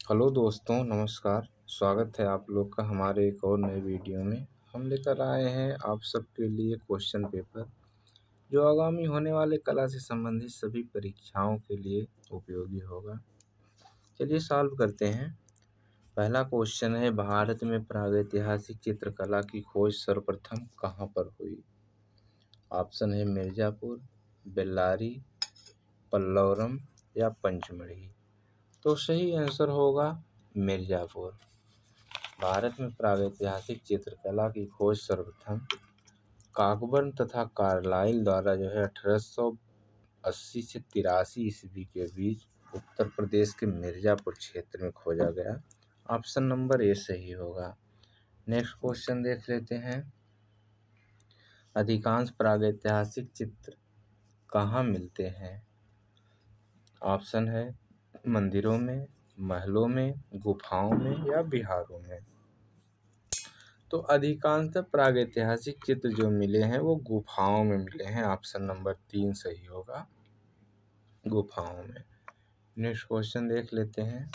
Hello दोस्तों, नमस्कार। स्वागत है आप लोग का हमारे एक और नए वीडियो में। हम लेकर आए हैं आप सबके लिए क्वेश्चन पेपर जो आगामी होने वाले कला से संबंधित सभी परीक्षाओं के लिए उपयोगी होगा। चलिए सॉल्व करते हैं। पहला क्वेश्चन है, भारत में प्रागैतिहासिक चित्रकला की खोज सर्वप्रथम कहाँ पर हुई? ऑप्शन है मिर्ज़ापुर, बेल्लारी, पल्लवरम या पंचमढ़ी। तो सही आंसर होगा मिर्ज़ापुर। भारत में प्रागैतिहासिक चित्रकला की खोज सर्वप्रथम कॉकबर्न तथा कार्लाइल द्वारा 1880 से 83 ईस्वी के बीच उत्तर प्रदेश के मिर्ज़ापुर क्षेत्र में खोजा गया। ऑप्शन नंबर ए सही होगा। नेक्स्ट क्वेश्चन देख लेते हैं। अधिकांश प्रागैतिहासिक चित्र कहाँ मिलते हैं? ऑप्शन है मंदिरों में, महलों में, गुफाओं में या बिहारों में। तो अधिकांश प्रागैतिहासिक चित्र जो मिले हैं वो गुफाओं में मिले हैं। ऑप्शन नंबर 3 सही होगा, गुफाओं में। नेक्स्ट क्वेश्चन देख लेते हैं।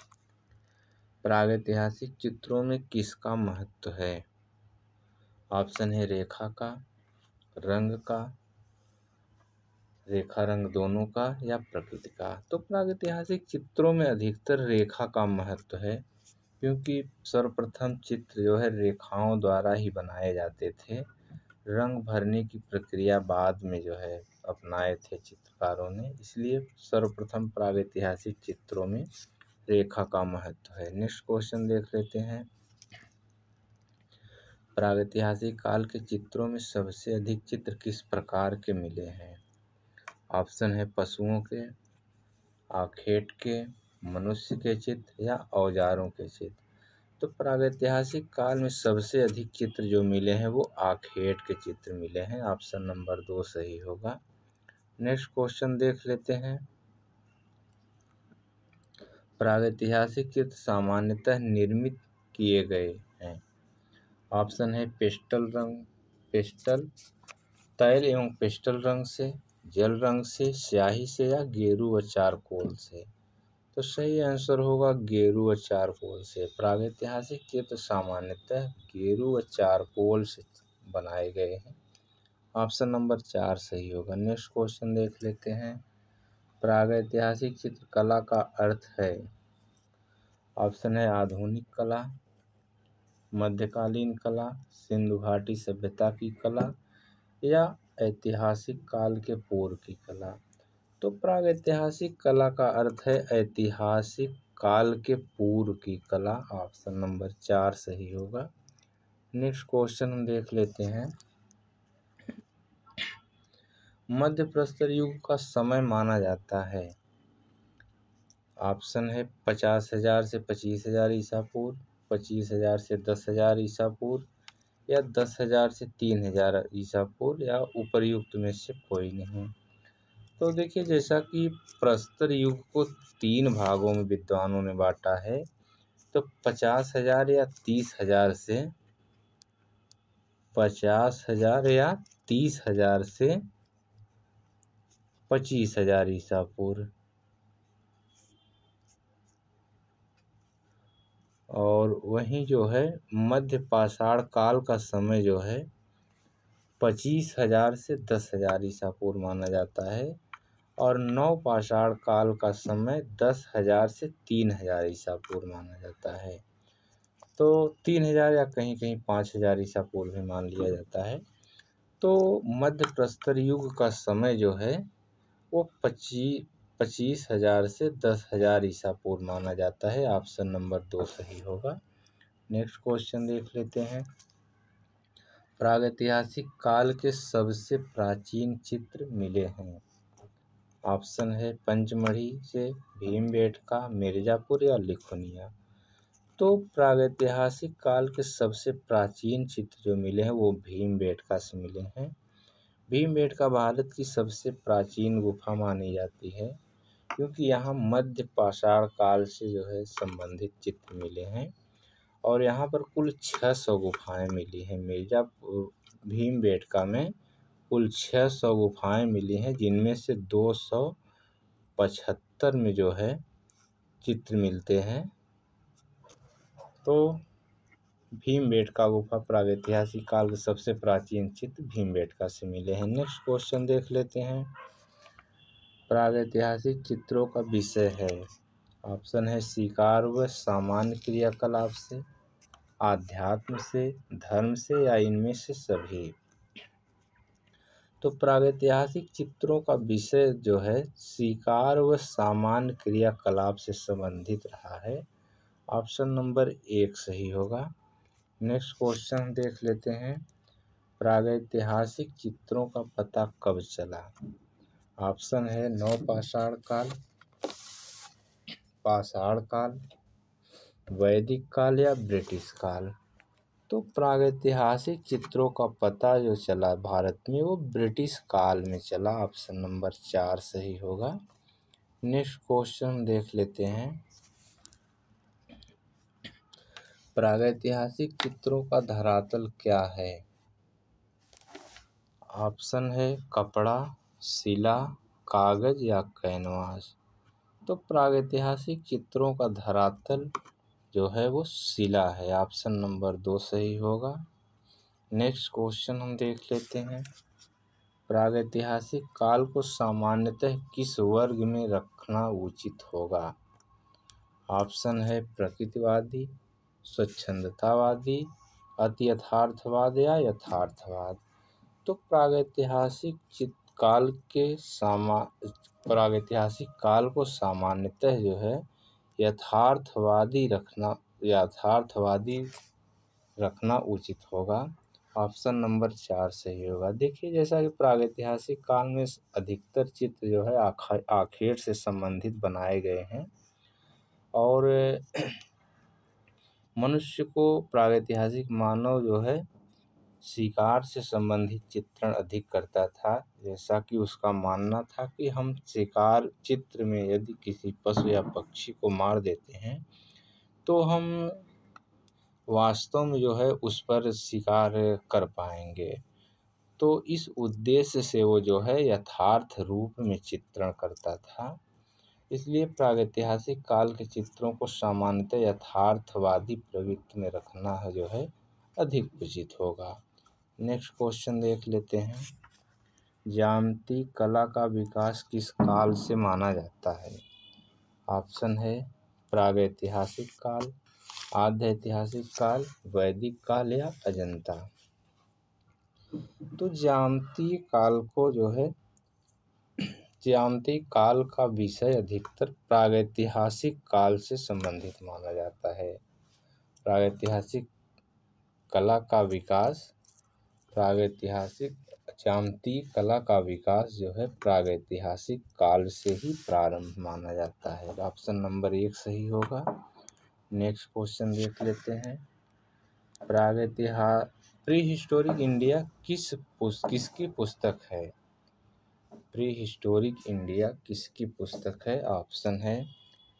प्रागैतिहासिक चित्रों में किसका महत्व है? ऑप्शन है रेखा का, रंग का, रेखा रंग दोनों का या प्रकृति का। तो प्रागैतिहासिक चित्रों में अधिकतर रेखा का महत्व है, क्योंकि सर्वप्रथम चित्र रेखाओं द्वारा ही बनाए जाते थे। रंग भरने की प्रक्रिया बाद में अपनाए थे चित्रकारों ने, इसलिए सर्वप्रथम प्रागैतिहासिक चित्रों में रेखा का महत्व है। नेक्स्ट क्वेश्चन देख लेते हैं। प्रागैतिहासिक काल के चित्रों में सबसे अधिक चित्र किस प्रकार के मिले हैं? ऑप्शन है पशुओं के, आखेट के, मनुष्य के चित्र या औजारों के चित्र। तो प्रागैतिहासिक काल में सबसे अधिक चित्र जो मिले हैं वो आखेट के चित्र मिले हैं। ऑप्शन नंबर 2 सही होगा। नेक्स्ट क्वेश्चन देख लेते हैं। प्रागैतिहासिक चित्र सामान्यतः निर्मित किए गए हैं। ऑप्शन है पेस्टल तैल एवं पेस्टल रंग से, जल रंग से, स्याही से या गेरू व चारकोल से। तो सही आंसर होगा गेरू व चारकोल से। प्रागैतिहासिक चित्र सामान्यतः गेरू व चारकोल से बनाए गए हैं। ऑप्शन नंबर 4 सही होगा। नेक्स्ट क्वेश्चन देख लेते हैं। प्रागैतिहासिक चित्रकला का अर्थ है। ऑप्शन है आधुनिक कला, मध्यकालीन कला, सिंधु घाटी सभ्यता की कला या ऐतिहासिक काल के पूर्व की कला। तो प्रागैतिहासिक कला का अर्थ है ऐतिहासिक काल के पूर्व की कला। ऑप्शन नंबर 4 सही होगा। नेक्स्ट क्वेश्चन हम देख लेते हैं। मध्य प्रस्तर युग का समय माना जाता है। ऑप्शन है 50,000 से 25,000 ईसा पूर्व, 25,000 से 10,000 ईसा पूर्व या 10,000 से 3,000 ईसा पूर्व या उपर्युक्त में से कोई नहीं। तो देखिए, जैसा कि प्रस्तर युग को 3 भागों में विद्वानों ने बांटा है, तो 50,000 या 30,000 से 50,000 या 30,000 से 25,000 ईसा पूर्व। और वहीं मध्य पाषाण काल का समय 25,000 से 10,000 ईसा पूर्व माना जाता है। और नव पाषाण काल का समय 10,000 से 3,000 ईसा पूर्व माना जाता है। तो 3,000 या कहीं कहीं 5,000 ईसा पूर्व भी मान लिया जाता है। तो मध्य प्रस्तर युग का समय वो 25,000 से 10,000 ईसा पूर्व माना जाता है। ऑप्शन नंबर 2 सही होगा। नेक्स्ट क्वेश्चन देख लेते हैं। प्रागैतिहासिक काल के सबसे प्राचीन चित्र मिले हैं। ऑप्शन है पंचमढ़ी से, भीमबेटका, मिर्ज़ापुर या लिखुनिया। तो प्रागैतिहासिक काल के सबसे प्राचीन चित्र जो मिले हैं वो भीमबेटका से मिले हैं। भीमबेटका भारत की सबसे प्राचीन गुफा मानी जाती है, क्योंकि यहाँ मध्य पाषाण काल से संबंधित चित्र मिले हैं। और यहाँ पर कुल 600 गुफाएं मिली हैं। भीमबेटका में कुल 600 गुफाएं मिली हैं, जिनमें से 275 में चित्र मिलते हैं तो भीमबेटका गुफा प्रागैतिहासिक काल के सबसे प्राचीन चित्र भीमबेटका से मिले हैं। नेक्स्ट क्वेश्चन देख लेते हैं। प्रागैतिहासिक चित्रों का विषय है। ऑप्शन है शिकार व सामान्य क्रियाकलाप से, आध्यात्म से, धर्म से या इनमें से सभी। तो प्रागैतिहासिक चित्रों का विषय जो है शिकार व सामान्य क्रियाकलाप से संबंधित रहा है। ऑप्शन नंबर 1 सही होगा। नेक्स्ट क्वेश्चन देख लेते हैं। प्रागैतिहासिक चित्रों का पता कब चला। ऑप्शन है नवपाषाण काल, पाषाण काल, वैदिक काल या ब्रिटिश काल। तो प्रागैतिहासिक चित्रों का पता जो चला भारत में वो ब्रिटिश काल में चला। ऑप्शन नंबर 4 सही होगा। नेक्स्ट क्वेश्चन देख लेते हैं। प्रागैतिहासिक चित्रों का धरातल क्या है। ऑप्शन है कपड़ा, शिला, कागज या कैनवास। तो प्रागैतिहासिक चित्रों का धरातल जो है वो शिला है। ऑप्शन नंबर 2 सही होगा। नेक्स्ट क्वेश्चन हम देख लेते हैं। प्रागैतिहासिक काल को सामान्यतः किस वर्ग में रखना उचित होगा। ऑप्शन है प्रकृतिवादी, स्वच्छंदतावादी, अति यथार्थवाद या यथार्थवाद। तो प्रागैतिहासिक काल को सामान्यतः जो है यथार्थवादी रखना उचित होगा। ऑप्शन नंबर 4 सही होगा। देखिए जैसा कि प्रागैतिहासिक काल में अधिकतर चित्र जो है आखेट से संबंधित बनाए गए हैं और मनुष्य को प्रागैतिहासिक मानव जो है शिकार से संबंधित चित्रण अधिक करता था। जैसा कि उसका मानना था कि हम शिकार चित्र में यदि किसी पशु या पक्षी को मार देते हैं तो हम वास्तव में जो है उस पर शिकार कर पाएंगे। तो इस उद्देश्य से वो जो है यथार्थ रूप में चित्रण करता था। इसलिए प्रागैतिहासिक काल के चित्रों को सामान्यतः यथार्थवादी प्रवृत्ति में रखना है जो है अधिक उचित होगा। नेक्स्ट क्वेश्चन देख लेते हैं। ज्यामितीय कला का विकास किस काल से माना जाता है। ऑप्शन है प्रागैतिहासिक काल, आद्य ऐतिहासिक काल, वैदिक काल या अजंता। तो ज्यामितीय काल का विषय अधिकतर प्रागैतिहासिक काल से संबंधित माना जाता है। प्रागैतिहासिक कला का विकास ज्यामितीय कला का विकास जो है प्रागैतिहासिक काल से ही प्रारंभ माना जाता है। ऑप्शन नंबर 1 सही होगा। नेक्स्ट क्वेश्चन देख लेते हैं। प्री हिस्टोरिक इंडिया किसकी पुस्तक है। प्री हिस्टोरिक इंडिया किसकी पुस्तक है। ऑप्शन है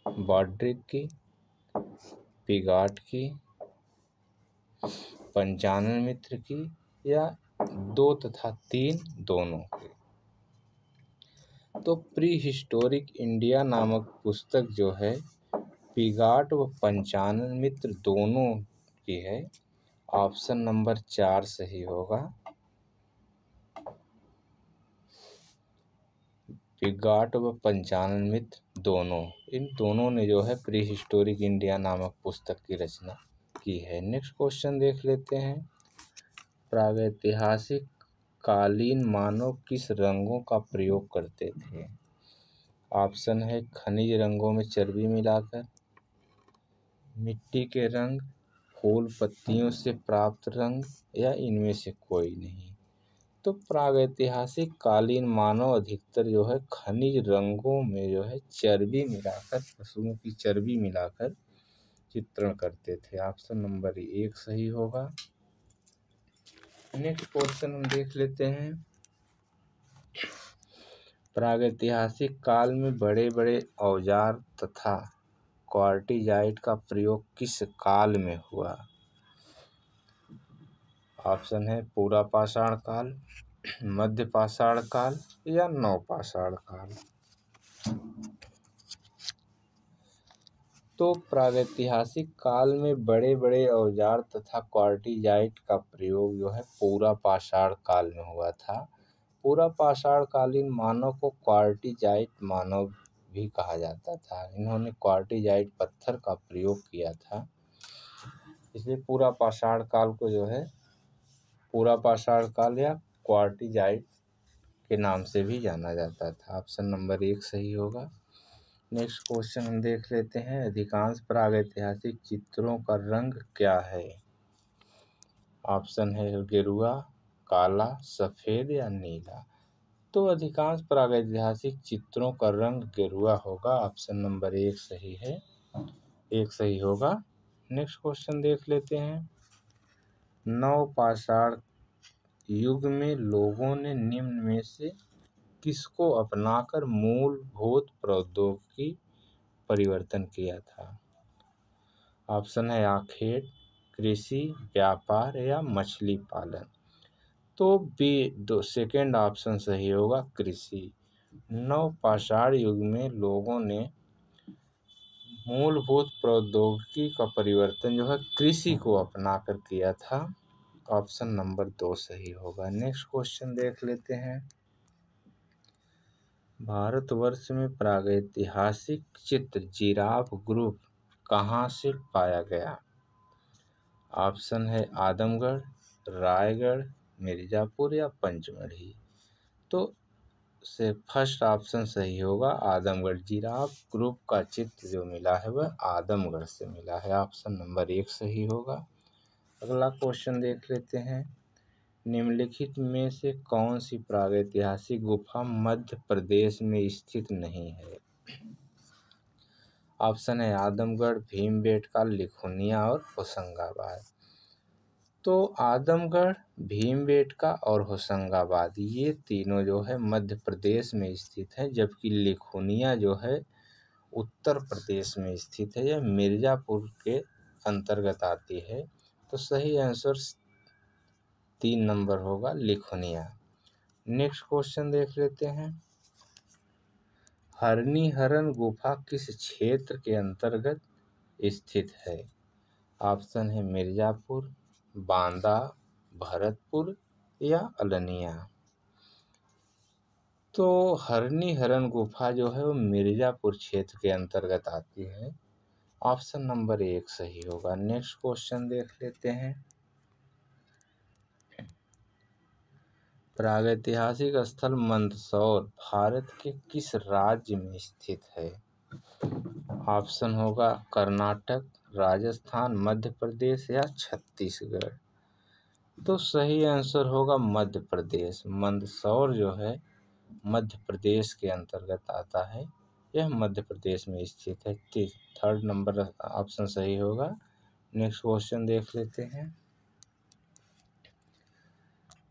बॉड्रिक की, पिगाट की, पंचानन मित्र की या 2 तथा 3 दोनों की। तो प्री हिस्टोरिक इंडिया नामक पुस्तक जो है पिगाट व पंचानन मित्र दोनों की है। ऑप्शन नंबर 4 सही होगा। पिगाट व पंचानन मित्र इन दोनों ने जो है प्री हिस्टोरिक इंडिया नामक पुस्तक की रचना की है। नेक्स्ट क्वेश्चन देख लेते हैं। प्रागैतिहासिक कालीन मानव किस रंगों का प्रयोग करते थे। ऑप्शन है खनिज रंगों में चर्बी मिलाकर, मिट्टी के रंग, फूल पत्तियों से प्राप्त रंग या इनमें से कोई नहीं। तो प्रागैतिहासिक कालीन मानव अधिकतर जो है खनिज रंगों में जो है चर्बी मिलाकर, पशुओं की चर्बी मिलाकर चित्रण करते थे। ऑप्शन नंबर 1 सही होगा। नेक्स्ट क्वेश्चन हम देख लेते हैं। प्रागैतिहासिक काल में बड़े बड़े औजार तथा क्वार्टिजाइट का प्रयोग किस काल में हुआ। ऑप्शन है पूरा पाषाण काल, मध्य पाषाण काल या नवपाषाण काल। तो प्रागैतिहासिक काल में बड़े बड़े औजार तथा क्वार्टिजाइट का प्रयोग जो है पूरा पाषाण काल में हुआ था। पूरा पाषाण कालीन मानव को क्वार्टिजाइट मानव भी कहा जाता था। इन्होंने क्वार्टिजाइट पत्थर का प्रयोग किया था, इसलिए पूरा पाषाण काल को जो है पूरा पाषाण काल या क्वार्टिजाइट के नाम से भी जाना जाता था। ऑप्शन नंबर 1 सही होगा। नेक्स्ट क्वेश्चन हम देख लेते हैं। अधिकांश प्रागैतिहासिक चित्रों का रंग क्या है? ऑप्शन है गेरुआ, काला, सफेद या नीला। तो अधिकांश प्रागैतिहासिक चित्रों का रंग गेरुआ होगा। ऑप्शन नंबर 1 सही है, 1 सही होगा। नेक्स्ट क्वेश्चन देख लेते हैं। नवपाषाण युग में लोगों ने निम्न में से किसको अपनाकर मूलभूत प्रौद्योगिकी परिवर्तन किया था? ऑप्शन है आखेट, कृषि, व्यापार या मछली पालन। तो बी सेकेंड ऑप्शन सही होगा, कृषि। नवपाषाण युग में लोगों ने मूलभूत प्रौद्योगिकी का परिवर्तन जो है कृषि को अपनाकर किया था। ऑप्शन नंबर 2 सही होगा। नेक्स्ट क्वेश्चन देख लेते हैं। भारतवर्ष में प्रागैतिहासिक चित्र जिराफ ग्रुप कहाँ से पाया गया? ऑप्शन है आदमगढ़, रायगढ़, मिर्जापुर या पंचमढ़ी। तो से फर्स्ट ऑप्शन सही होगा, आदमगढ़। जिराफ ग्रुप का चित्र जो मिला है वह आदमगढ़ से मिला है। ऑप्शन नंबर 1 सही होगा। अगला क्वेश्चन देख लेते हैं। निम्नलिखित में से कौन सी प्रागैतिहासिक गुफा मध्य प्रदेश में स्थित नहीं है? ऑप्शन है आदमगढ़, भीमबेटका, लिखुनिया और होशंगाबाद। तो आदमगढ़, भीमबेटका और होशंगाबाद ये तीनों जो है मध्य प्रदेश में स्थित है, जबकि लिखुनिया जो है उत्तर प्रदेश में स्थित है। यह मिर्ज़ापुर के अंतर्गत आती है। तो सही आंसर 3 नंबर होगा, लिखुनिया। नेक्स्ट क्वेश्चन देख लेते हैं। हरनिहरन गुफा किस क्षेत्र के अंतर्गत स्थित है? ऑप्शन है मिर्ज़ापुर, बांदा, भरतपुर या अलनिया। तो हरनिहरन गुफा जो है वो मिर्ज़ापुर क्षेत्र के अंतर्गत आती है। ऑप्शन नंबर 1 सही होगा। नेक्स्ट क्वेश्चन देख लेते हैं। प्रागैतिहासिक स्थल मंदसौर भारत के किस राज्य में स्थित है? ऑप्शन होगा कर्नाटक, राजस्थान, मध्य प्रदेश या छत्तीसगढ़। तो सही आंसर होगा मध्य प्रदेश। मंदसौर जो है मध्य प्रदेश के अंतर्गत आता है। यह मध्य प्रदेश में स्थित है। थर्ड नंबर ऑप्शन सही होगा। नेक्स्ट क्वेश्चन देख लेते हैं।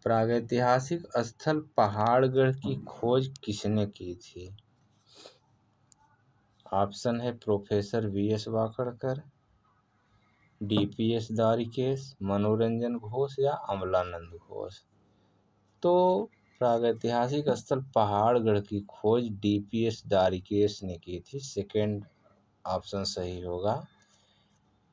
प्रागैतिहासिक स्थल पहाड़गढ़ की खोज किसने की थी? ऑप्शन है professor VS. Wakadkar, DPS. Dwarikesh, मनोरंजन घोष या अमलानंद घोष। तो प्रागैतिहासिक स्थल पहाड़गढ़ की खोज डी.पी.एस. द्वारिकेश ने की थी। सेकेंड ऑप्शन सही होगा।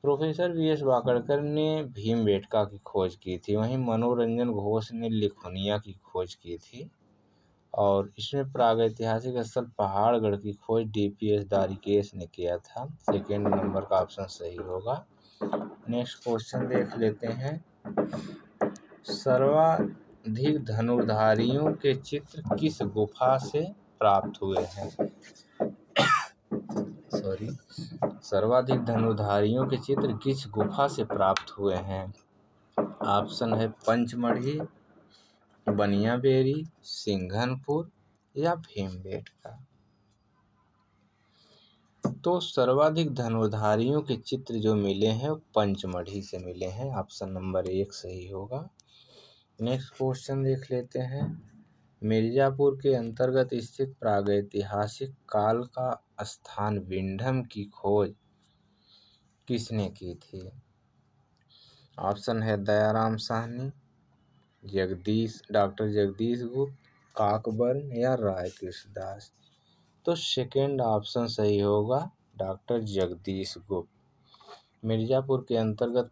Professor VS. वाकड़कर ने भीमबेटका की खोज की थी, वहीं मनोरंजन घोष ने लिखुनिया की खोज की थी। और इसमें प्रागैतिहासिक स्थल पहाड़गढ़ की खोज डी.पी.एस. द्वारिकेश ने किया था। सेकेंड नंबर का ऑप्शन सही होगा। नेक्स्ट क्वेश्चन देख लेते हैं। सर्वाधिक धनुर्धारियों के चित्र किस गुफा से प्राप्त हुए हैं? सर्वाधिक धनुर्धारियों के चित्र किस गुफा से प्राप्त हुए हैं? ऑप्शन है पंचमढ़ी, बनियाबेरी, सिंघनपुर या भीमबेटका। तो सर्वाधिक धनुर्धारियों के चित्र जो मिले हैं वो पंचमढ़ी से मिले हैं। ऑप्शन नंबर 1 सही होगा। नेक्स्ट क्वेश्चन देख लेते हैं। मिर्ज़ापुर के अंतर्गत स्थित प्रागैतिहासिक काल का स्थान विंडम की खोज किसने की थी? ऑप्शन है दयाराम साहनी, डॉक्टर जगदीश गुप्त, काकबर्न या राय कृष्णदास। तो सेकेंड ऑप्शन सही होगा, डॉक्टर जगदीश गुप्त। मिर्जापुर के अंतर्गत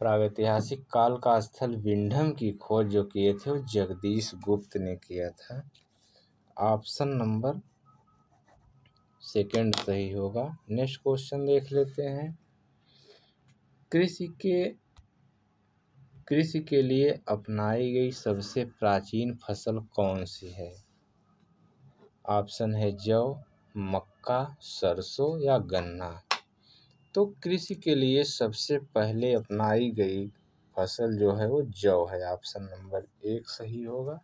प्रागैतिहासिक काल का स्थल विंडम की खोज जो किए थे वो जगदीश गुप्त ने किया था। ऑप्शन नंबर सेकंड सही होगा। नेक्स्ट क्वेश्चन देख लेते हैं। कृषि के लिए अपनाई गई सबसे प्राचीन फसल कौन सी है? ऑप्शन है जौ, मक्का, सरसों या गन्ना। तो कृषि के लिए सबसे पहले अपनाई गई फसल जो है वो जौ है। ऑप्शन नंबर 1 सही होगा।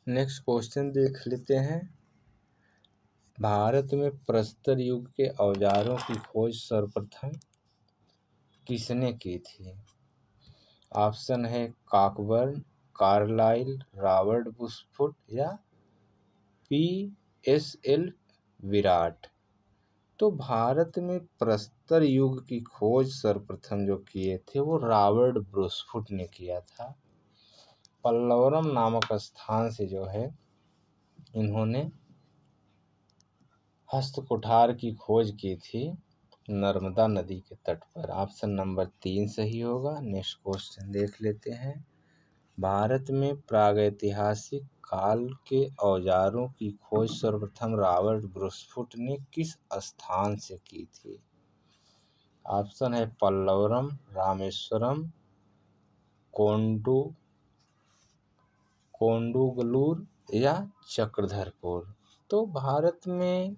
नेक्स्ट क्वेश्चन देख लेते हैं। भारत में प्रस्तर युग के औजारों की खोज सर्वप्रथम किसने की थी? ऑप्शन है कॉकबर्न, कार्लाइल, रॉबर्ट बुशफुट या PSL विराट। तो भारत में प्रस्तर युग की खोज सर्वप्रथम जो किए थे वो रॉबर्ट ब्रूसफुट ने किया था। पल्लवरम नामक स्थान से जो है इन्होंने हस्तकुठार की खोज की थी नर्मदा नदी के तट पर। ऑप्शन नंबर 3 सही होगा। नेक्स्ट क्वेश्चन देख लेते हैं। भारत में प्रागैतिहासिक काल के औजारों की खोज सर्वप्रथम रॉबर्ट ब्रूसफुट ने किस स्थान से की थी? ऑप्शन है पल्लवरम, रामेश्वरम, कोंडुगलूर या चक्रधरपुर। तो भारत में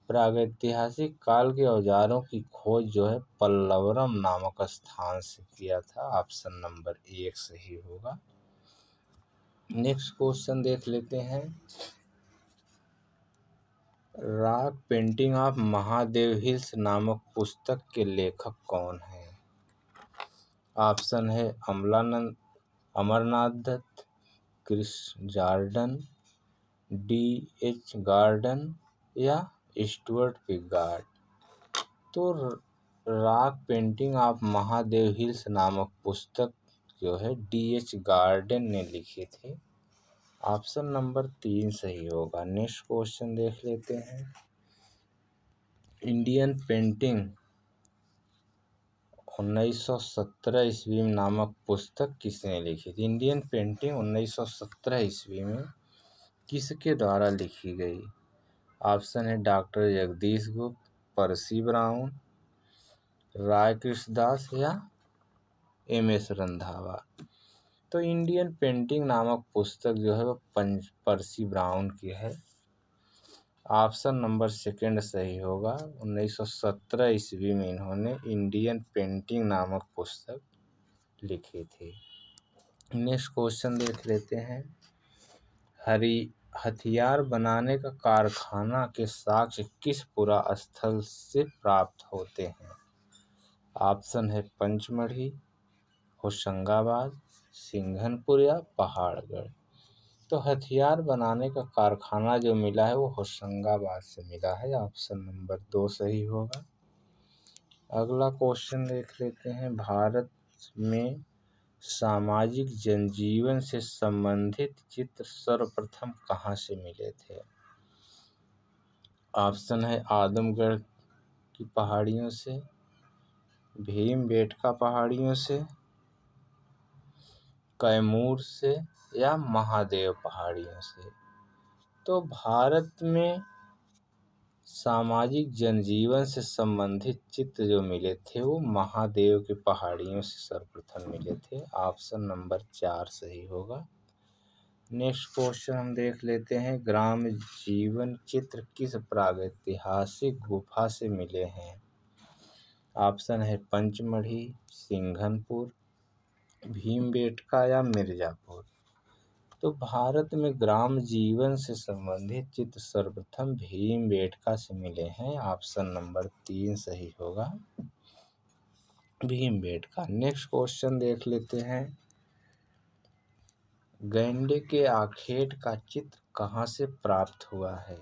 प्रागैतिहासिक काल के औजारों की खोज जो है पल्लवरम नामक स्थान से किया था। ऑप्शन नंबर 1 सही होगा। नेक्स्ट क्वेश्चन देख लेते हैं। Rock painting of Mahadev hills नामक पुस्तक के लेखक कौन हैं? ऑप्शन है Amarnath Dutt, Chris Jordan, D.H. Gordon या स्टुअर्ट पिगार्ड। तो rock painting of Mahadev hills नामक पुस्तक जो है D.H. गार्डन ने लिखी थी। ऑप्शन नंबर 3 सही होगा। नेक्स्ट क्वेश्चन देख लेते हैं। इंडियन पेंटिंग 1917 ईस्वी में नामक पुस्तक किसने लिखी थी? इंडियन पेंटिंग 1917 ईस्वी में किसके द्वारा लिखी गई? ऑप्शन है डॉक्टर जगदीश गुप्त, पर्सी ब्राउन, राय कृष्णदास या MS रंधावा। तो इंडियन पेंटिंग नामक पुस्तक जो है वो पर्सी ब्राउन की है। ऑप्शन नंबर सेकंड सही होगा। 1917 ईस्वी में इन्होंने इंडियन पेंटिंग नामक पुस्तक लिखी थी। नेक्स्ट क्वेश्चन देख लेते हैं। हथियार बनाने का कारखाना के साक्ष्य किस पुरास्थल से प्राप्त होते हैं? ऑप्शन है पंचमढ़ी, होशंगाबाद, सिंघनपुर या पहाड़गढ़। तो हथियार बनाने का कारखाना जो मिला है वो होशंगाबाद से मिला है। ऑप्शन नंबर 2 सही होगा। अगला क्वेश्चन देख लेते हैं। भारत में सामाजिक जनजीवन से संबंधित चित्र सर्वप्रथम कहाँ से मिले थे? ऑप्शन है आदमगढ़ की पहाड़ियों से, भीमबेटका पहाड़ियों से, कैमूर से या महादेव पहाड़ियों से। तो भारत में सामाजिक जनजीवन से संबंधित चित्र जो मिले थे वो महादेव की पहाड़ियों से सर्वप्रथम मिले थे। ऑप्शन नंबर 4 सही होगा। नेक्स्ट क्वेश्चन हम देख लेते हैं। ग्राम जीवन चित्र किस प्रागैतिहासिक गुफा से मिले हैं? ऑप्शन है पंचमढ़ी, सिंघनपुर, भीमबेटका या मिर्जापुर। तो भारत में ग्राम जीवन से संबंधित चित्र सर्वप्रथम भीमबेटका से मिले हैं। ऑप्शन नंबर 3 सही होगा, भीमबेटका। नेक्स्ट क्वेश्चन देख लेते हैं। गैंडे के आखेट का चित्र कहाँ से प्राप्त हुआ है?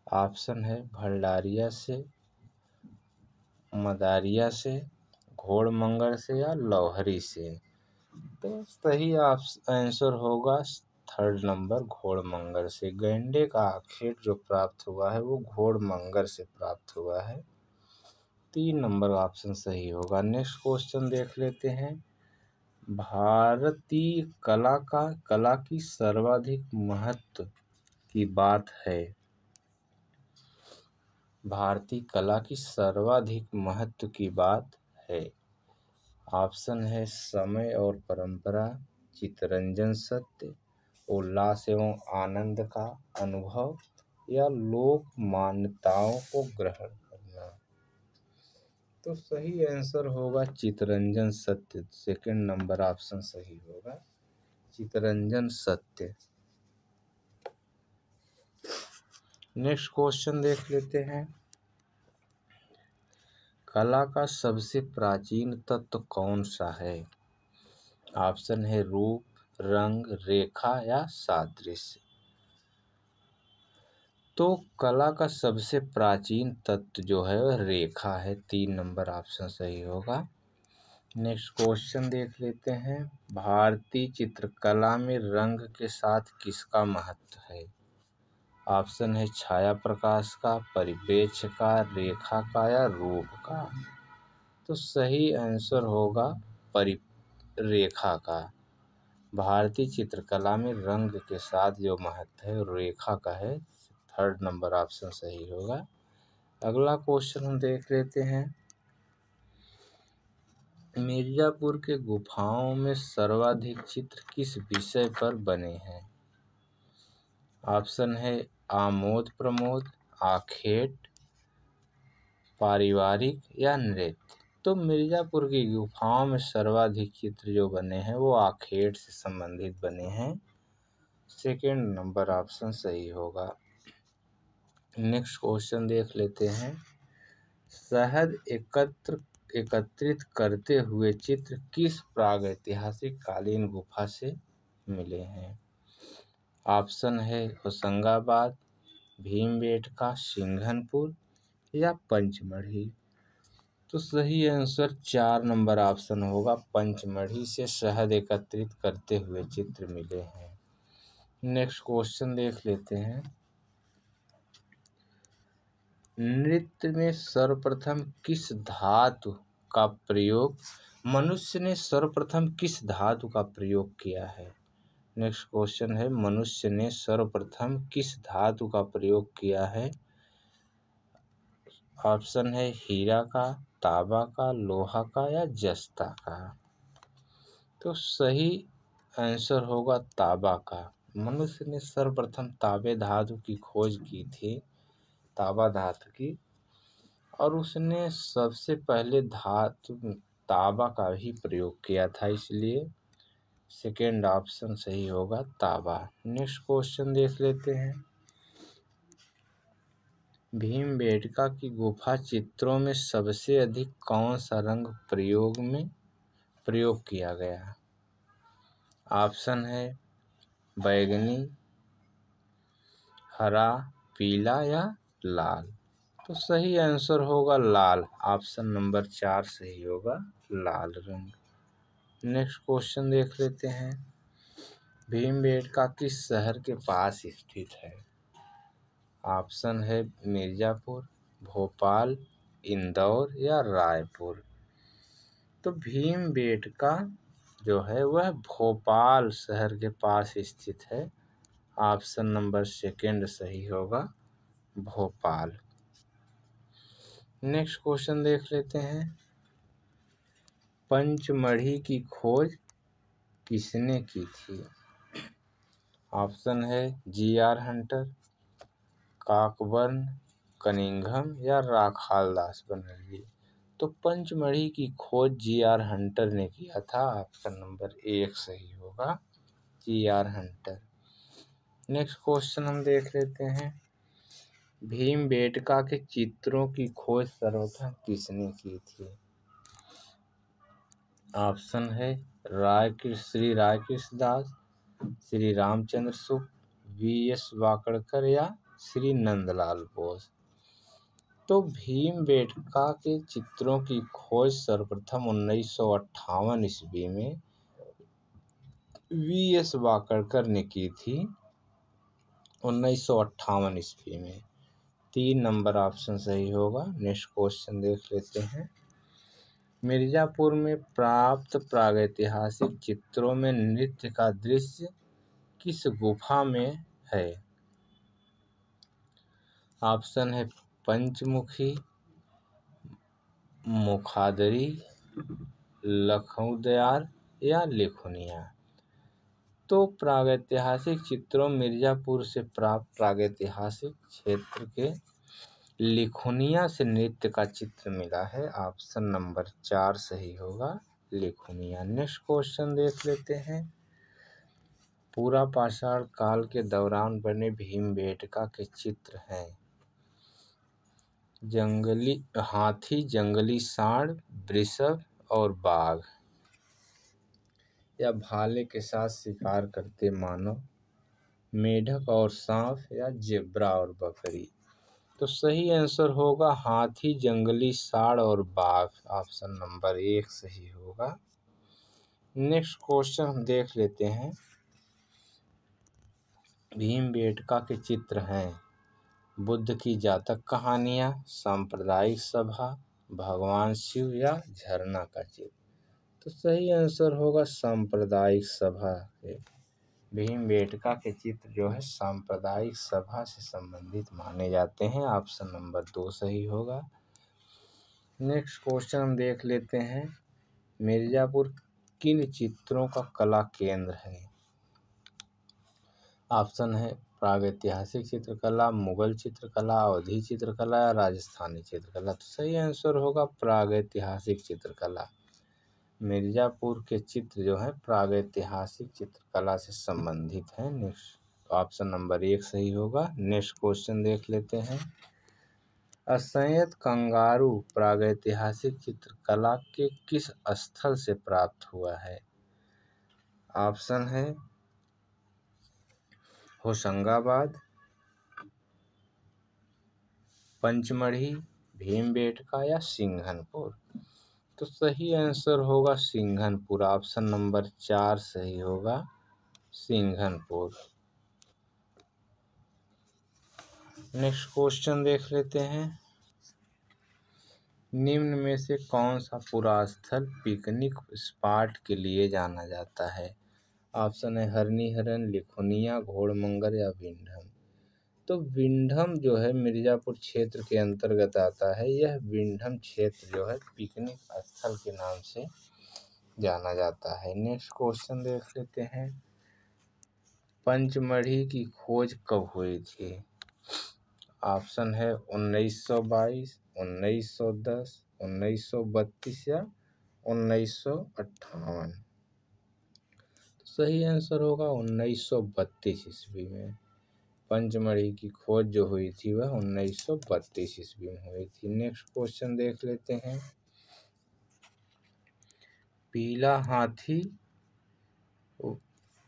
ऑप्शन है भंडारिया से, मदारिया से, घोड़मंगर से या लौहरी से। तो सही आंसर होगा थर्ड नंबर घोड़मंगर से। गैंडे का आखेट जो प्राप्त हुआ है वो घोड़मंगर से प्राप्त हुआ है। 3 नंबर ऑप्शन सही होगा। नेक्स्ट क्वेश्चन देख लेते हैं। भारतीय कला की सर्वाधिक महत्व की बात है। भारतीय कला की सर्वाधिक महत्व की बात है। ऑप्शन है समय और परंपरा, चित्तरंजन सत्य, उल्लास एवं आनंद का अनुभव, या लोक मान्यताओं को ग्रहण करना। तो सही आंसर होगा चित्तरंजन सत्य। सेकंड नंबर ऑप्शन सही होगा, चित्तरंजन सत्य। नेक्स्ट क्वेश्चन देख लेते हैं। कला का सबसे प्राचीन तत्व कौन सा है? ऑप्शन है रूप, रंग, रेखा या सादृश्य। तो कला का सबसे प्राचीन तत्व जो है वह रेखा है। 3 नंबर ऑप्शन सही होगा। नेक्स्ट क्वेश्चन देख लेते हैं। भारतीय चित्रकला में रंग के साथ किसका महत्व है? ऑप्शन है छाया प्रकाश का, परिप्रेक्ष्य का, रेखा का या रूप का। तो सही आंसर होगा रेखा का। भारतीय चित्रकला में रंग के साथ जो महत्व है रेखा का है। थर्ड नंबर ऑप्शन सही होगा। अगला क्वेश्चन हम देख लेते हैं। मिर्जापुर के गुफाओं में सर्वाधिक चित्र किस विषय पर बने हैं? ऑप्शन है आमोद प्रमोद, आखेट, पारिवारिक या नृत्य। तो मिर्जापुर की गुफाओं में सर्वाधिक चित्र जो बने हैं वो आखेट से संबंधित बने हैं। सेकेंड नंबर ऑप्शन सही होगा। नेक्स्ट क्वेश्चन देख लेते हैं। शहद एकत्रित करते हुए चित्र किस प्रागैतिहासिक कालीन गुफा से मिले हैं? ऑप्शन है होशंगाबाद, भीमबेटका, सिंघनपुर या पंचमढ़ी। तो सही आंसर 4 नंबर ऑप्शन होगा, पंचमढ़ी से शहद एकत्रित करते हुए चित्र मिले हैं। नेक्स्ट क्वेश्चन देख लेते हैं। नृत्य में सर्वप्रथम किस धातु का प्रयोग मनुष्य ने सर्वप्रथम किस धातु का प्रयोग किया है? नेक्स्ट क्वेश्चन है मनुष्य ने सर्वप्रथम किस धातु का प्रयोग किया है? ऑप्शन है हीरा का, तांबा का, लोहा का या जस्ता का। तो सही आंसर होगा तांबा का। मनुष्य ने सर्वप्रथम तांबे धातु की खोज की थी, तांबा धातु की, और उसने सबसे पहले धातु तांबा का ही प्रयोग किया था, इसलिए सेकेंड ऑप्शन सही होगा तांबा। नेक्स्ट क्वेश्चन देख लेते हैं। भीमबेटका की गुफा चित्रों में सबसे अधिक कौन सा रंग प्रयोग किया गया? ऑप्शन है बैगनी, हरा, पीला या लाल। तो सही आंसर होगा लाल। ऑप्शन नंबर 4 सही होगा, लाल रंग। नेक्स्ट क्वेश्चन देख लेते हैं। भीमबेटका किस शहर के पास स्थित है? ऑप्शन है मिर्जापुर, भोपाल, इंदौर या रायपुर। तो भीमबेटका जो है वह भोपाल शहर के पास स्थित है। ऑप्शन नंबर सेकेंड सही होगा, भोपाल। नेक्स्ट क्वेश्चन देख लेते हैं। पंचमढ़ी की खोज किसने की थी? ऑप्शन है जी.आर. हंटर, कॉकबर्न, कनिंघम या राखालदास बनर्जी। तो पंचमढ़ी की खोज जी.आर. हंटर ने किया था। ऑप्शन नंबर 1 सही होगा, जी.आर. हंटर। नेक्स्ट क्वेश्चन हम देख लेते हैं। भीमबेटका के चित्रों की खोज सर्वप्रथम किसने की थी? ऑप्शन है श्री राय कृष्णदास, श्री रामचंद्र शुक्ल, वी.एस. वाकड़कर या श्री नंदलाल बोस। तो भीमबेटका के चित्रों की खोज सर्वप्रथम 1958 ईस्वी में वी.एस. वाकड़कर ने की थी 1958 ईस्वी में। 3 नंबर ऑप्शन सही होगा। नेक्स्ट क्वेश्चन देख लेते हैं। मिर्जापुर में प्राप्त प्रागैतिहासिक चित्रों में नृत्य का दृश्य किस गुफा में है? ऑप्शन है पंचमुखी, मुखादरी, लखौदयार या लिखुनिया। तो प्रागैतिहासिक चित्रों मिर्जापुर से प्राप्त प्रागैतिहासिक क्षेत्र के लिखुनिया से नृत्य का चित्र मिला है। ऑप्शन नंबर 4 सही होगा, लिखुनिया। नेक्स्ट क्वेश्चन देख लेते हैं। पूरा पाषाण काल के दौरान बने भीमबेटका के चित्र हैं जंगली हाथी, जंगली सांड, वृषभ और बाघ, या भाले के साथ शिकार करते मानव, मेढक और सांप, या जेब्रा और बकरी। तो सही आंसर होगा हाथी, जंगली सांड और बाघ। ऑप्शन नंबर 1 सही होगा। नेक्स्ट क्वेश्चन हम देख लेते हैं। भीमबेटका के चित्र हैं बुद्ध की जातक कहानियाँ, सांप्रदायिक सभा, भगवान शिव या झरना का चित्र। तो सही आंसर होगा सांप्रदायिक सभा के। भीमबेटका के चित्र जो है सांप्रदायिक सभा से संबंधित माने जाते हैं। ऑप्शन नंबर 2 सही होगा। नेक्स्ट क्वेश्चन हम देख लेते हैं। मिर्जापुर किन चित्रों का कला केंद्र है? ऑप्शन है प्रागैतिहासिक चित्रकला, मुगल चित्रकला, अवधी चित्रकला या राजस्थानी चित्रकला। तो सही आंसर होगा प्रागैतिहासिक चित्रकला। मिर्जापुर के चित्र जो है प्रागैतिहासिक चित्रकला से संबंधित हैं। नेक्स्ट ऑप्शन नंबर 1 सही होगा। नेक्स्ट क्वेश्चन देख लेते हैं। असंयत कंगारू प्रागैतिहासिक चित्रकला के किस स्थल से प्राप्त हुआ है? ऑप्शन है होशंगाबाद, पंचमढ़ी, भीमबेटका या सिंघनपुर। तो सही आंसर होगा सिंघनपुर। ऑप्शन नंबर 4 सही होगा, सिंघनपुर। नेक्स्ट क्वेश्चन देख लेते हैं। निम्न में से कौन सा पुरास्थल पिकनिक स्पॉट के लिए जाना जाता है? ऑप्शन है हरनी-हरन, लिखुनिया, घोड़मंगर या विंडम। तो विंडम जो है मिर्जापुर क्षेत्र के अंतर्गत आता है। यह विंडम क्षेत्र जो है पिकनिक स्थल के नाम से जाना जाता है। नेक्स्ट क्वेश्चन देख लेते हैं। पंचमढ़ी की खोज कब हुई थी? ऑप्शन है 1922, 1910, 1932 या 1958। सही आंसर होगा 1932 ईस्वी में। पंचमढ़ी की खोज जो हुई थी वह 1932 ईस्वी में हुई थी। नेक्स्ट क्वेश्चन देख लेते हैं। पीला हाथी,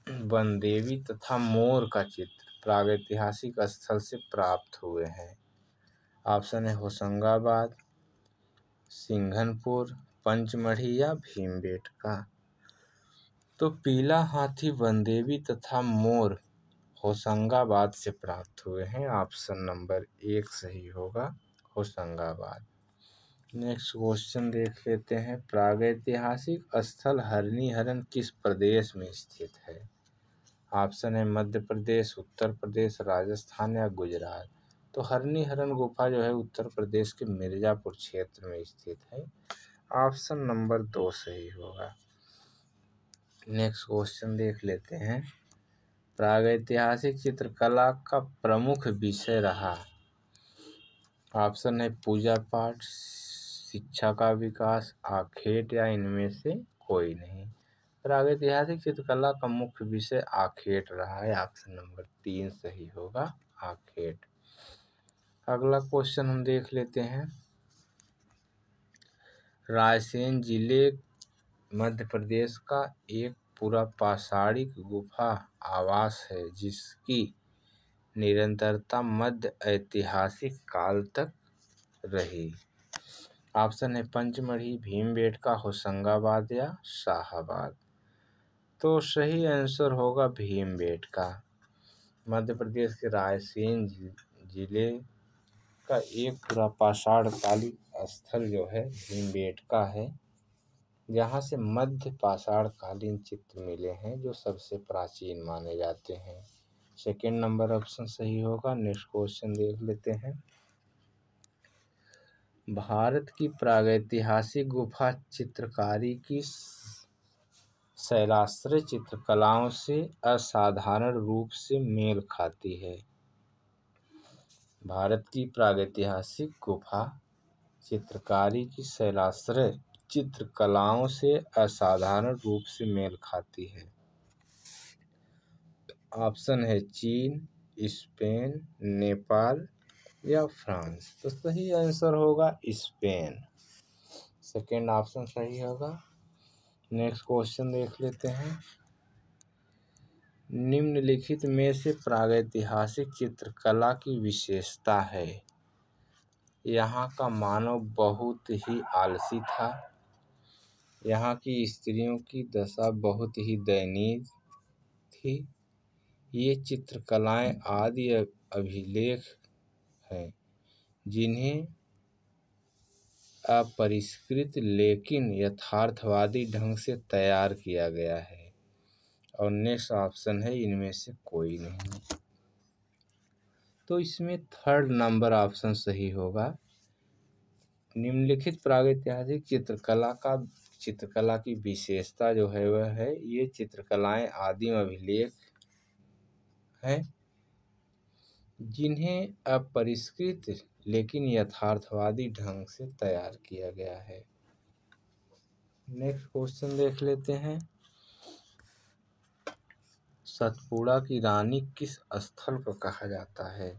वनदेवी तथा मोर का चित्र प्रागैतिहासिक स्थल से प्राप्त हुए हैं। ऑप्शन है होशंगाबाद, सिंघनपुर, पंचमढ़ी या भीमबेटका। तो पीला हाथी, वनदेवी तथा मोर होशंगाबाद से प्राप्त हुए हैं। ऑप्शन नंबर 1 सही होगा, होशंगाबाद। नेक्स्ट क्वेश्चन देख लेते हैं। प्रागैतिहासिक स्थल हरनी-हरन किस प्रदेश में स्थित है? ऑप्शन है मध्य प्रदेश, उत्तर प्रदेश, राजस्थान या गुजरात। तो हरनी-हरन गुफा जो है उत्तर प्रदेश के मिर्जापुर क्षेत्र में स्थित है। ऑप्शन नंबर 2 सही होगा। नेक्स्ट क्वेश्चन देख लेते हैं। प्रागैतिहासिक चित्रकला का प्रमुख विषय रहा। ऑप्शन है पूजा पाठ, शिक्षा का विकास, आखेट या इनमें से कोई नहीं। प्रागैतिहासिक चित्रकला का मुख्य विषय आखेट रहा है। ऑप्शन नंबर 3 सही होगा, आखेट। अगला क्वेश्चन हम देख लेते हैं। रायसेन जिले मध्य प्रदेश का एक पुरापाषाणिक गुफा आवास है जिसकी निरंतरता मध्य ऐतिहासिक काल तक रही। ऑप्शन है पंचमढ़ी, भीमबेटका, होशंगाबाद या शाहाबाद। तो सही आंसर होगा भीमबेटका। मध्य प्रदेश के रायसेन जिले का एक पूरा पाषाणकालीन स्थल जो है भीमबेटका है, जहाँ से मध्य पाषाणकालीन चित्र मिले हैं जो सबसे प्राचीन माने जाते हैं। सेकेंड नंबर ऑप्शन सही होगा। नेक्स्ट क्वेश्चन देख लेते हैं। भारत की प्रागैतिहासिक गुफा चित्रकारी की शैलाश्रय चित्रकलाओं से असाधारण रूप से मेल खाती है। भारत की प्रागैतिहासिक गुफा चित्रकारी की शैलाश्रय चित्रकलाओं से असाधारण रूप से मेल खाती है। ऑप्शन है चीन, स्पेन, नेपाल या फ्रांस। तो सही आंसर होगा स्पेन। सेकेंड ऑप्शन सही होगा। नेक्स्ट क्वेश्चन देख लेते हैं। निम्नलिखित में से प्रागैतिहासिक चित्रकला की विशेषता है। यहाँ का मानव बहुत ही आलसी था। यहाँ की स्त्रियों की दशा बहुत ही दयनीय थी। ये चित्रकलाएं आदि अभिलेख हैं जिन्हें अपरिष्कृत लेकिन यथार्थवादी ढंग से तैयार किया गया है। और नेक्स्ट ऑप्शन है इनमें से कोई नहीं। तो इसमें थर्ड नंबर ऑप्शन सही होगा। निम्नलिखित प्रागैतिहासिक चित्रकला की विशेषता जो है वह है ये चित्रकलाएं आदिम अभिलेख हैं जिन्हें अपरिष्कृत लेकिन यथार्थवादी ढंग से तैयार किया गया है। नेक्स्ट क्वेश्चन देख लेते हैं। सतपुड़ा की रानी किस स्थल को कहा जाता है।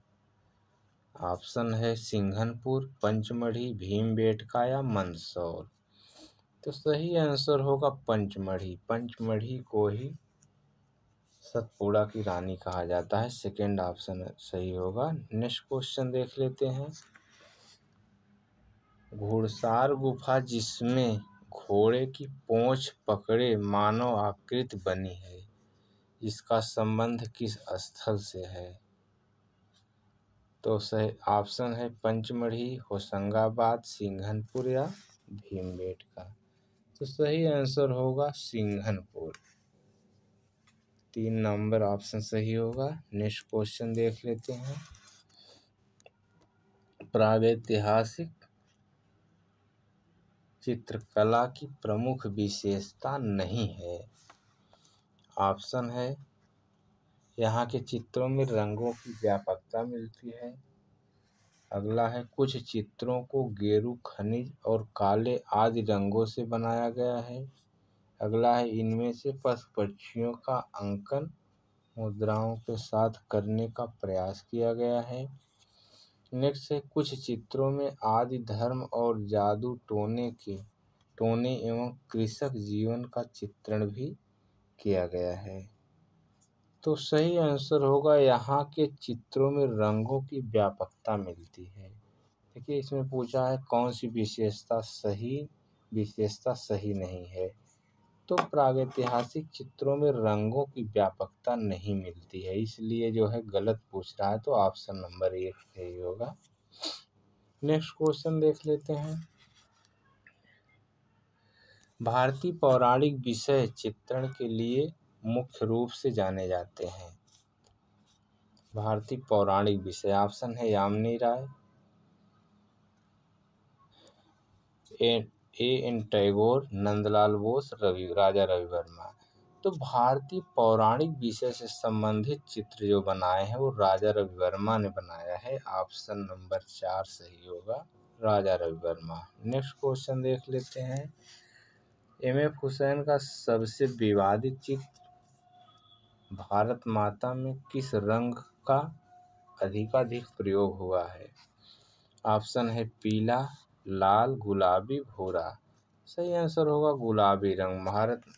ऑप्शन है सिंघनपुर, पंचमढ़ी, भीमबेटका या मंदसौर। तो सही आंसर होगा पंचमढ़ी। पंचमढ़ी को ही सतपुड़ा की रानी कहा जाता है। सेकेंड ऑप्शन सही होगा। नेक्स्ट क्वेश्चन देख लेते हैं। घुड़सार गुफा जिसमें घोड़े की पूंछ पकड़े मानव आकृति बनी है, इसका संबंध किस स्थल से है। तो सही ऑप्शन है पंचमढ़ी, होशंगाबाद, सिंघनपुर या भीमबेटका। तो सही आंसर होगा सिंघनपुर। 3 नंबर ऑप्शन सही होगा। नेक्स्ट क्वेश्चन देख लेते हैं। प्रागैतिहासिक चित्रकला की प्रमुख विशेषता नहीं है। ऑप्शन है यहाँ के चित्रों में रंगों की व्यापकता मिलती है। अगला है कुछ चित्रों को गेरू खनिज और काले आदि रंगों से बनाया गया है। अगला है इनमें से पशु पक्षियों का अंकन मुद्राओं के साथ करने का प्रयास किया गया है। नेक्स्ट है कुछ चित्रों में आदि धर्म और जादू टोने एवं कृषक जीवन का चित्रण भी किया गया है। तो सही आंसर होगा यहाँ के चित्रों में रंगों की व्यापकता मिलती है। देखिए इसमें पूछा है कौन सी विशेषता सही नहीं है। तो प्रागैतिहासिक चित्रों में रंगों की व्यापकता नहीं मिलती है, इसलिए जो है गलत पूछ रहा है। तो ऑप्शन नंबर 1 सही होगा। नेक्स्ट क्वेश्चन देख लेते हैं। भारतीय पौराणिक विषय चित्रण के लिए मुख्य रूप से जाने जाते हैं। भारतीय पौराणिक विषय ऑप्शन है यामिनी राय, एन टैगोर, नंदलाल बोस, राजा रवि वर्मा। तो भारतीय पौराणिक विषय से संबंधित चित्र जो बनाए हैं वो राजा रवि वर्मा ने बनाया है। ऑप्शन नंबर 4 सही होगा, राजा रवि वर्मा। नेक्स्ट क्वेश्चन देख लेते हैं। एम.एफ. हुसैन का सबसे विवादित चित्र भारत माता में किस रंग का अधिकाधिक प्रयोग हुआ है। ऑप्शन है पीला, लाल, गुलाबी, भूरा। सही आंसर होगा गुलाबी रंग।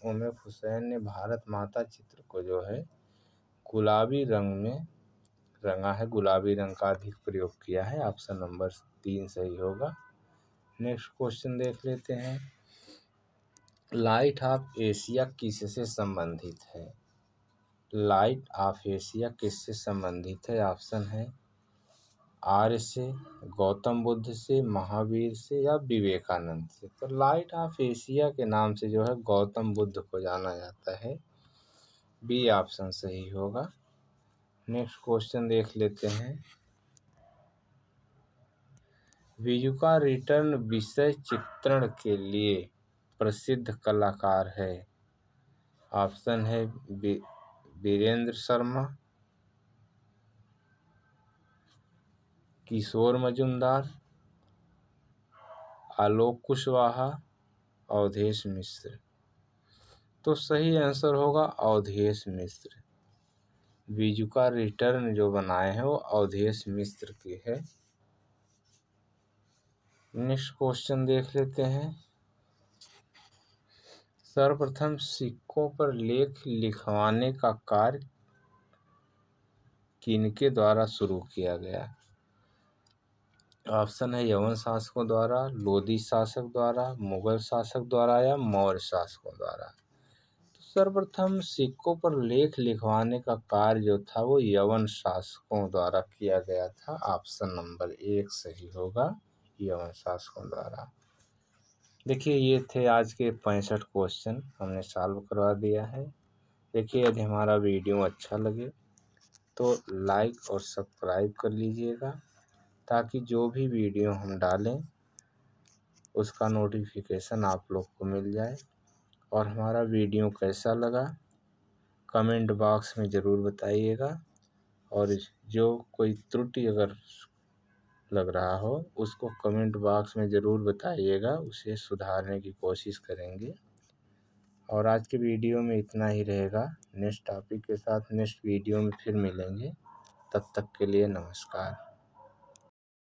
एम.एफ. हुसैन ने भारत माता चित्र को जो है गुलाबी रंग में रंगा है, गुलाबी रंग का अधिक प्रयोग किया है। ऑप्शन नंबर 3 सही होगा। नेक्स्ट क्वेश्चन देख लेते हैं। लाइट ऑफ एशिया किससे संबंधित है? लाइट ऑफ एशिया किससे संबंधित है? ऑप्शन है आर्य से, गौतम बुद्ध से, महावीर से या विवेकानंद से। तो लाइट ऑफ एशिया के नाम से जो है गौतम बुद्ध को जाना जाता है। बी ऑप्शन सही होगा। नेक्स्ट क्वेश्चन देख लेते हैं। विजुका रिटर्न विषय चित्रण के लिए प्रसिद्ध कलाकार है। ऑप्शन है वीरेंद्र शर्मा, किशोर मजूमदार, आलोक कुशवाहा, अवधेश मिश्र। तो सही आंसर होगा अवधेश मिश्र। विजुका रिटर्न जो बनाए हैं वो अवधेश मिश्र के है। नेक्स्ट क्वेश्चन देख लेते हैं। सर्वप्रथम सिक्कों पर लेख लिखवाने का कार्य किनके द्वारा शुरू किया गया? ऑप्शन है यवन शासकों द्वारा, लोधी शासक द्वारा, मुगल शासक द्वारा या मौर्य शासकों द्वारा। तो सर्वप्रथम सिक्कों पर लेख लिखवाने का कार्य जो था वो यवन शासकों द्वारा किया गया था। ऑप्शन नंबर 1 सही होगा, यवन शासकों द्वारा। देखिए ये थे आज के 65 क्वेश्चन, हमने सॉल्व करवा दिया है। देखिए यदि हमारा वीडियो अच्छा लगे तो लाइक और सब्सक्राइब कर लीजिएगा, ताकि जो भी वीडियो हम डालें उसका नोटिफिकेशन आप लोग को मिल जाए। और हमारा वीडियो कैसा लगा कमेंट बॉक्स में ज़रूर बताइएगा। और जो कोई त्रुटि अगर लग रहा हो उसको कमेंट बॉक्स में ज़रूर बताइएगा, उसे सुधारने की कोशिश करेंगे। और आज के वीडियो में इतना ही रहेगा। नेक्स्ट टॉपिक के साथ नेक्स्ट वीडियो में फिर मिलेंगे। तब तक के लिए नमस्कार।